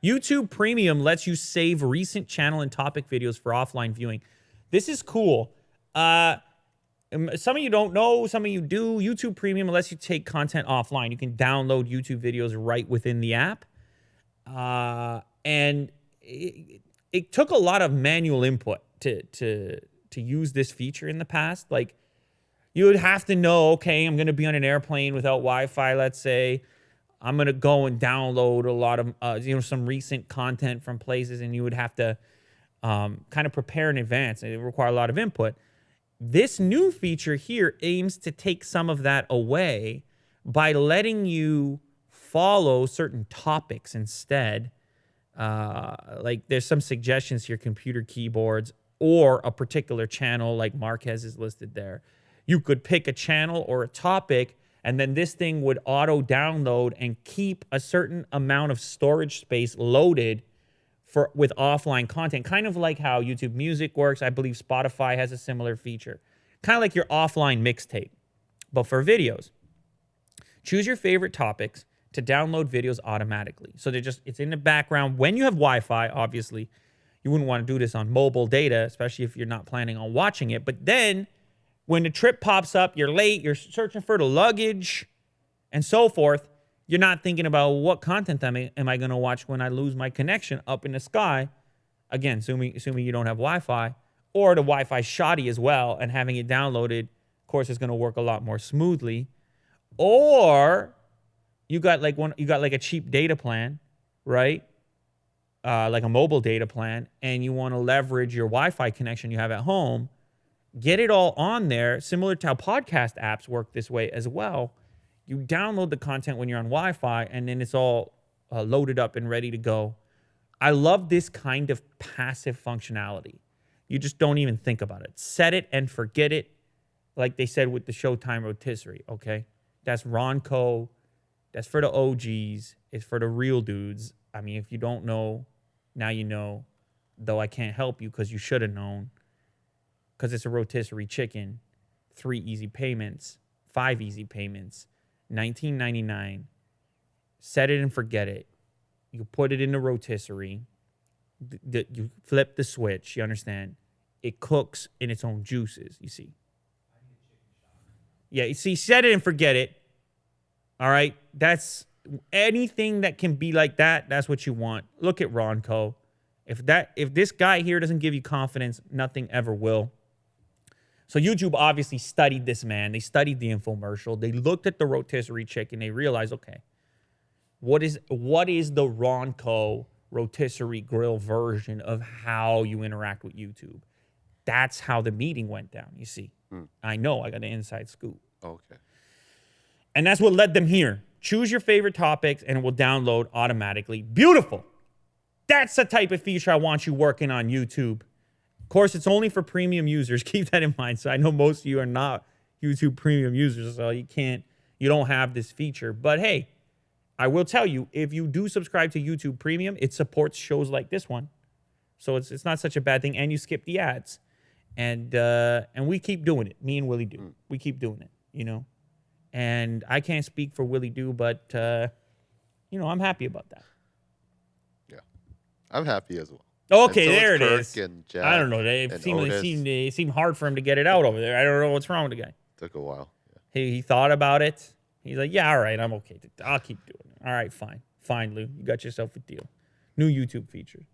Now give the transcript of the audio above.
YouTube Premium lets you save recent channel and topic videos for offline viewing. This is cool. Some of you don't know, some of you do. YouTube Premium lets you take content offline. You can download YouTube videos right within the app. And it took a lot of manual input to use this feature in the past. Like, you would have to know, okay, I'm going to be on an airplane without Wi-Fi, let's say. I'm going to go and download a lot of, some recent content from places, and you would have to kind of prepare in advance. It would require a lot of input. This new feature here aims to take some of that away by letting you follow certain topics instead. Like, there's some suggestions here, computer keyboards or a particular channel like Marquez is listed there. You could pick a channel or a topic, and then this thing would auto download and keep a certain amount of storage space loaded with offline content, kind of like how YouTube Music works. I believe Spotify has a similar feature, kind of like your offline mixtape, but for videos. Choose your favorite topics to download videos automatically. So it's in the background. When you have Wi-Fi, obviously, you wouldn't want to do this on mobile data, especially if you're not planning on watching it. But then when the trip pops up, you're late, you're searching for the luggage and so forth, you're not thinking about what content am I going to watch when I lose my connection up in the sky. Again, assuming you don't have Wi-Fi, or the Wi-Fi shoddy as well, and having it downloaded, of course, is going to work a lot more smoothly. Or you got like a cheap data plan, right? Like a mobile data plan, and you want to leverage your Wi-Fi connection you have at home. Get it all on there, similar to how podcast apps work this way as well. You download the content when you're on Wi-Fi, and then it's all loaded up and ready to go. I love this kind of passive functionality. You just don't even think about it. Set it and forget it, like they said with the Showtime rotisserie, okay? That's Ronco. That's for the OGs. It's for the real dudes. I mean, if you don't know, now you know, though I can't help you because you should have known. Because it's a rotisserie chicken, 3 easy payments, 5 easy payments, $19.99. Set it and forget it. You put it in the rotisserie. You flip the switch, you understand? It cooks in its own juices, you see. Yeah, you see, set it and forget it. All right? That's anything that can be like that, that's what you want. Look at Ronco. If this guy here doesn't give you confidence, nothing ever will. So YouTube obviously studied this man. They studied the infomercial. They looked at the rotisserie chicken. They realized, okay, what is the Ronco rotisserie grill version of how you interact with YouTube? That's how the meeting went down, you see. I know, I got an inside scoop. Okay. And that's what led them here. Choose your favorite topics and it will download automatically. Beautiful. That's the type of feature I want you working on YouTube. Of course, it's only for premium users. Keep that in mind. So I know most of you are not YouTube premium users, so you don't have this feature. But hey, I will tell you, if you do subscribe to YouTube Premium, it supports shows like this one. So it's not such a bad thing, and you skip the ads. And we keep doing it. Me and Willie do. We keep doing it, you know. And I can't speak for Willie do, but I'm happy about that. Yeah, I'm happy as well. Okay, so there it Kirk is. And Jack I don't know. It seemed hard for him to get it out over there. I don't know what's wrong with the guy. Took a while. Yeah. He thought about it. He's like, yeah, all right, I'm okay. I'll keep doing it. All right, fine. Fine, Lou. You got yourself a deal. New YouTube features.